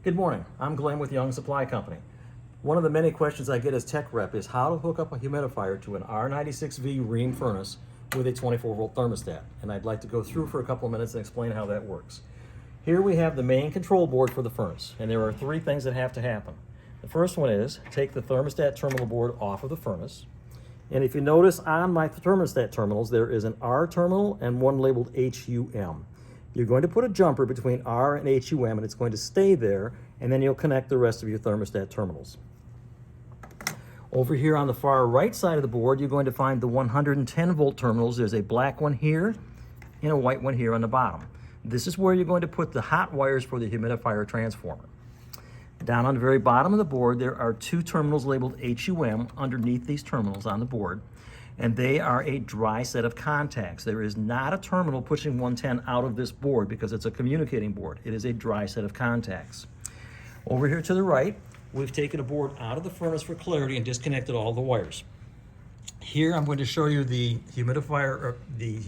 Good morning, I'm Glenn with Young Supply Company. One of the many questions I get as tech rep is how to hook up a humidifier to an R96V Rheem furnace with a 24-volt thermostat. And I'd like to go through for a couple of minutes and explain how that works. Here we have the main control board for the furnace, and there are three things that have to happen. The first one is take the thermostat terminal board off of the furnace. And if you notice on my thermostat terminals, there is an R terminal and one labeled HUM. You're going to put a jumper between R and HUM, and it's going to stay there, and then you'll connect the rest of your thermostat terminals. Over here on the far right side of the board, you're going to find the 110 volt terminals. There's a black one here and a white one here on the bottom. This is where you're going to put the hot wires for the humidifier transformer. Down on the very bottom of the board, there are two terminals labeled HUM underneath these terminals on the board, and they are a dry set of contacts. There is not a terminal pushing 110 out of this board because it's a communicating board. It is a dry set of contacts. Over here to the right, we've taken a board out of the furnace for clarity and disconnected all the wires. Here I'm going to show you the humidifier, or the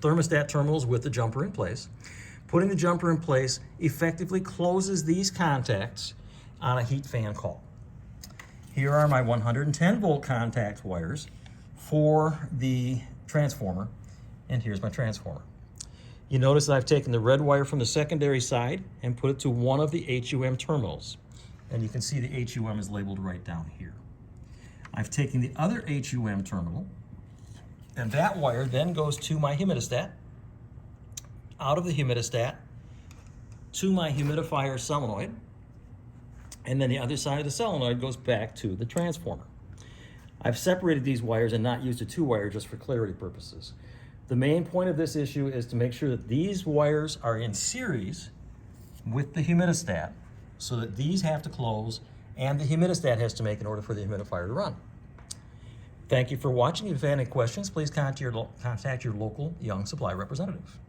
thermostat terminals with the jumper in place. Putting the jumper in place effectively closes these contacts on a heat fan call. Here are my 110 volt contact wires for the transformer, and here's my transformer. You notice that I've taken the red wire from the secondary side and put it to one of the HUM terminals, and you can see the HUM is labeled right down here. I've taken the other HUM terminal, and that wire then goes to my humidistat, out of the humidistat to my humidifier solenoid, and then the other side of the solenoid goes back to the transformer. I've separated these wires and not used a two-wire just for clarity purposes. The main point of this issue is to make sure that these wires are in series with the humidistat so that these have to close and the humidistat has to make in order for the humidifier to run. Thank you for watching. If you have any questions, please contact your local Young Supply representative.